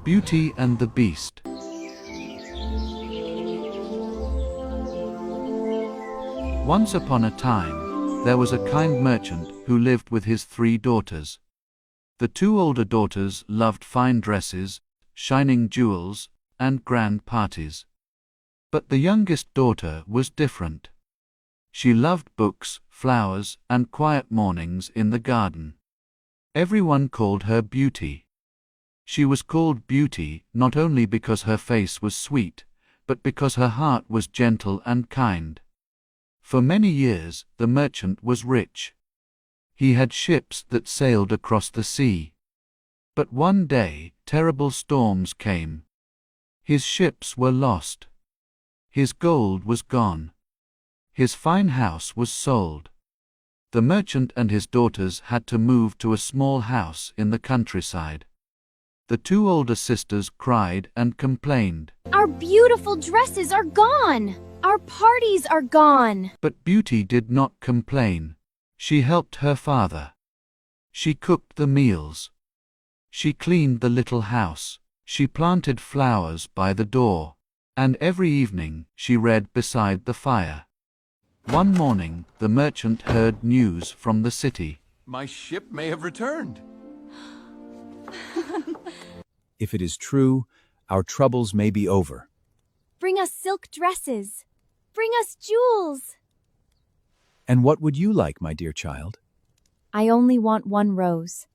Beauty and the Beast. Once upon a time, there was a kind merchant who lived with his 3 daughters. The 2 older daughters loved fine dresses, shining jewels, and grand parties. But the youngest daughter was different. She loved books, flowers, and quiet mornings in the garden. Everyone called her Beauty. She was called Beauty not only because her face was sweet, but because her heart was gentle and kind. For many years, the merchant was rich. He had ships that sailed across the sea. But one day, terrible storms came. His ships were lost. His gold was gone. His fine house was sold. The merchant and his daughters had to move to a small house in the countryside. The 2 older sisters cried and complained. Our beautiful dresses are gone! Our parties are gone! But Beauty did not complain. She helped her father. She cooked the meals. She cleaned the little house. She planted flowers by the door. And every evening she read beside the fire. One morning, the merchant heard news from the city. My ship may have returned. If it is true, our troubles may be over. Bring us silk dresses. Bring us jewels. And what would you like, my dear child? I only want 1 rose.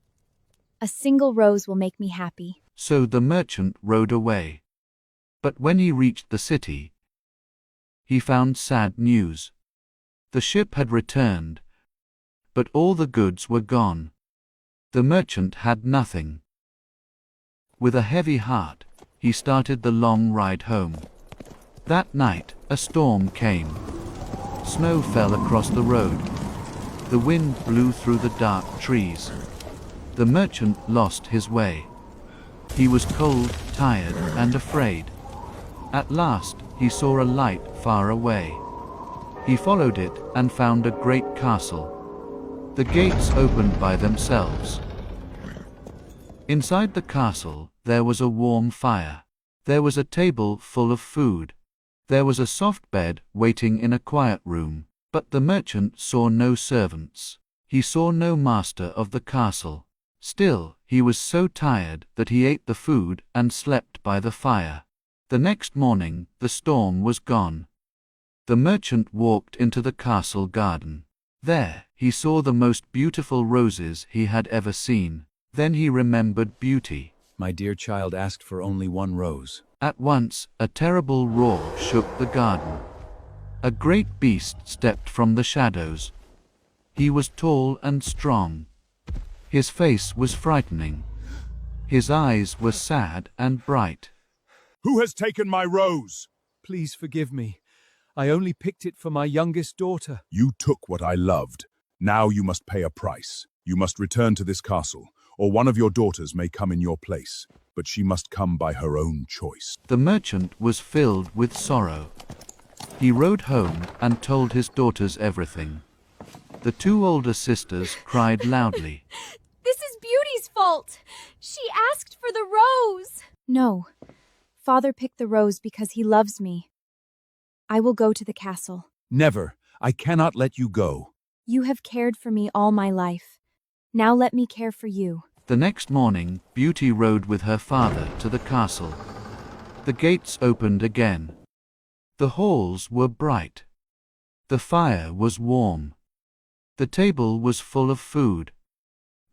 A single rose will make me happy. So the merchant rode away. But when he reached the city, he found sad news. The ship had returned, but all the goods were gone. The merchant had nothing. With a heavy heart, he started the long ride home. That night, a storm came. Snow fell across the road. The wind blew through the dark trees. The merchant lost his way. He was cold, tired, and afraid. At last, he saw a light far away. He followed it and found a great castle. The gates opened by themselves. Inside the castle, there was a warm fire. There was a table full of food. There was a soft bed waiting in a quiet room. But the merchant saw no servants. He saw no master of the castle. Still, he was so tired that he ate the food and slept by the fire. The next morning, the storm was gone. The merchant walked into the castle garden. There, he saw the most beautiful roses he had ever seen. Then he remembered Beauty. My dear child asked for only 1 rose. At once, a terrible roar shook the garden. A great beast stepped from the shadows. He was tall and strong. His face was frightening. His eyes were sad and bright. Who has taken my rose? Please forgive me. I only picked it for my youngest daughter. You took what I loved. Now you must pay a price. You must return to this castle, or one of your daughters may come in your place, but she must come by her own choice. The merchant was filled with sorrow. He rode home and told his daughters everything. The 2 older sisters cried loudly. This is Beauty's fault. She asked for the rose. No. Father picked the rose because he loves me. I will go to the castle. Never. I cannot let you go. You have cared for me all my life. Now let me care for you. The next morning, Beauty rode with her father to the castle. The gates opened again. The halls were bright. The fire was warm. The table was full of food.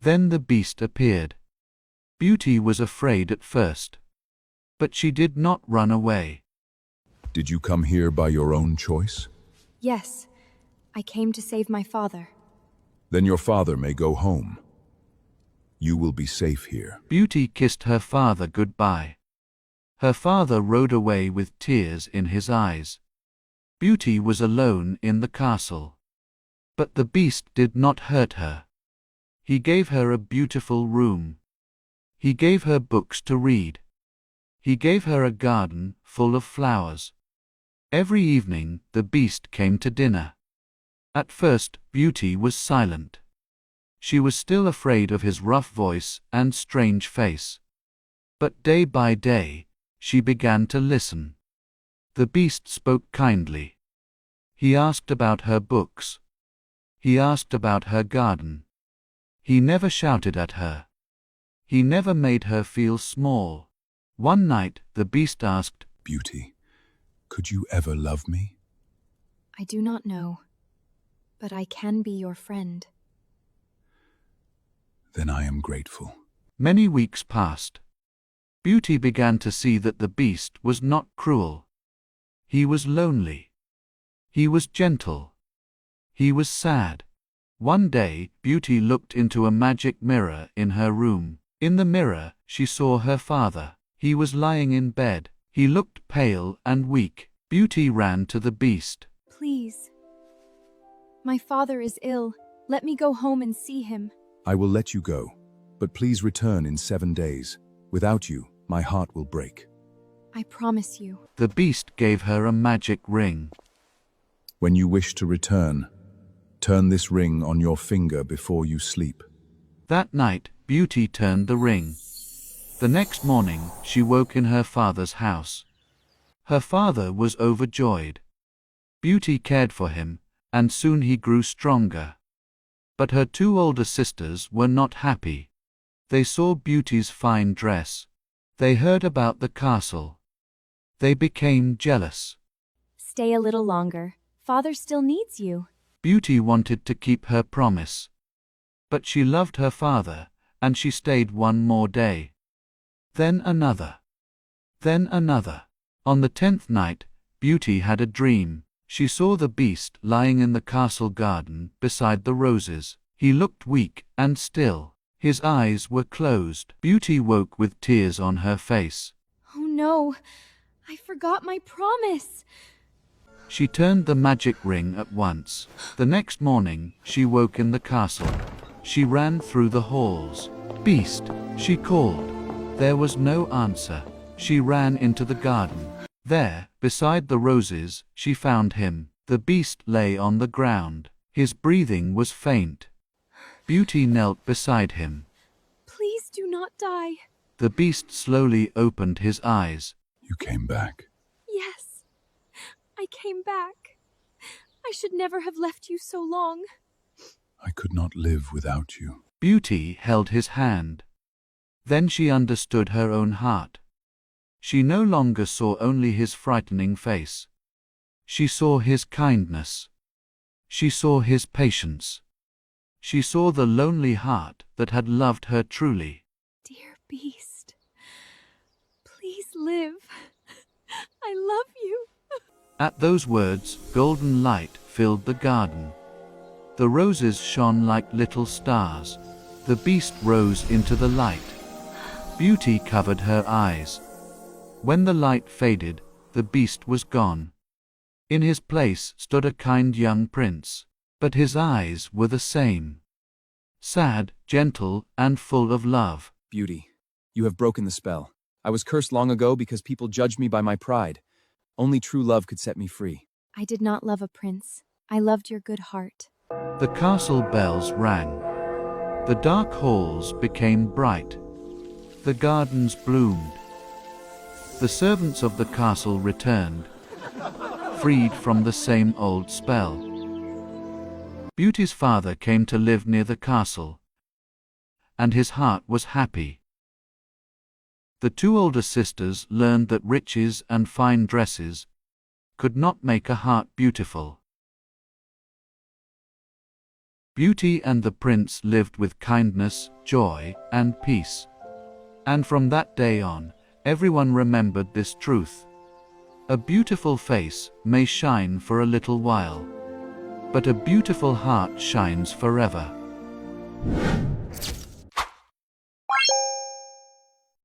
Then the beast appeared. Beauty was afraid at first, but she did not run away. Did you come here by your own choice? Yes, I came to save my father. Then your father may go home. You will be safe here. Beauty kissed her father goodbye. Her father rode away with tears in his eyes. Beauty was alone in the castle. But the beast did not hurt her. He gave her a beautiful room. He gave her books to read. He gave her a garden full of flowers. Every evening the beast came to dinner. At first, Beauty was silent. She was still afraid of his rough voice and strange face. But day by day, she began to listen. The Beast spoke kindly. He asked about her books. He asked about her garden. He never shouted at her. He never made her feel small. One night, the Beast asked, Beauty, could you ever love me? I do not know, but I can be your friend. Then I am grateful. Many weeks passed. Beauty began to see that the Beast was not cruel. He was lonely. He was gentle. He was sad. One day, Beauty looked into a magic mirror in her room. In the mirror, she saw her father. He was lying in bed. He looked pale and weak. Beauty ran to the Beast. Please. My father is ill. Let me go home and see him. I will let you go, but please return in 7 days. Without you, my heart will break. I promise you. The Beast gave her a magic ring. When you wish to return, turn this ring on your finger before you sleep. That night, Beauty turned the ring. The next morning, she woke in her father's house. Her father was overjoyed. Beauty cared for him, and soon he grew stronger. But her 2 older sisters were not happy. They saw Beauty's fine dress. They heard about the castle. They became jealous. Stay a little longer. Father still needs you. Beauty wanted to keep her promise. But she loved her father, and she stayed 1 more day. Then another. Then another. On the 10th night, Beauty had a dream. She saw the Beast lying in the castle garden beside the roses. He looked weak and still. His eyes were closed. Beauty woke with tears on her face. Oh no, I forgot my promise. She turned the magic ring at once. The next morning, she woke in the castle. She ran through the halls. Beast, she called. There was no answer. She ran into the garden. There, beside the roses, she found him. The Beast lay on the ground. His breathing was faint. Beauty knelt beside him. Please do not die. The Beast slowly opened his eyes. You came back. Yes, I came back. I should never have left you so long. I could not live without you. Beauty held his hand. Then she understood her own heart. She no longer saw only his frightening face. She saw his kindness. She saw his patience. She saw the lonely heart that had loved her truly. Dear Beast, please live. I love you. At those words, golden light filled the garden. The roses shone like little stars. The Beast rose into the light. Beauty covered her eyes. When the light faded, the Beast was gone. In his place stood a kind young prince, but his eyes were the same. Sad, gentle, and full of love. Beauty, you have broken the spell. I was cursed long ago because people judged me by my pride. Only true love could set me free. I did not love a prince. I loved your good heart. The castle bells rang. The dark halls became bright. The gardens bloomed. The servants of the castle returned, freed from the same old spell. Beauty's father came to live near the castle, and his heart was happy. The 2 older sisters learned that riches and fine dresses could not make a heart beautiful. Beauty and the prince lived with kindness, joy, and peace. And from that day on, everyone remembered this truth. A beautiful face may shine for a little while, but a beautiful heart shines forever.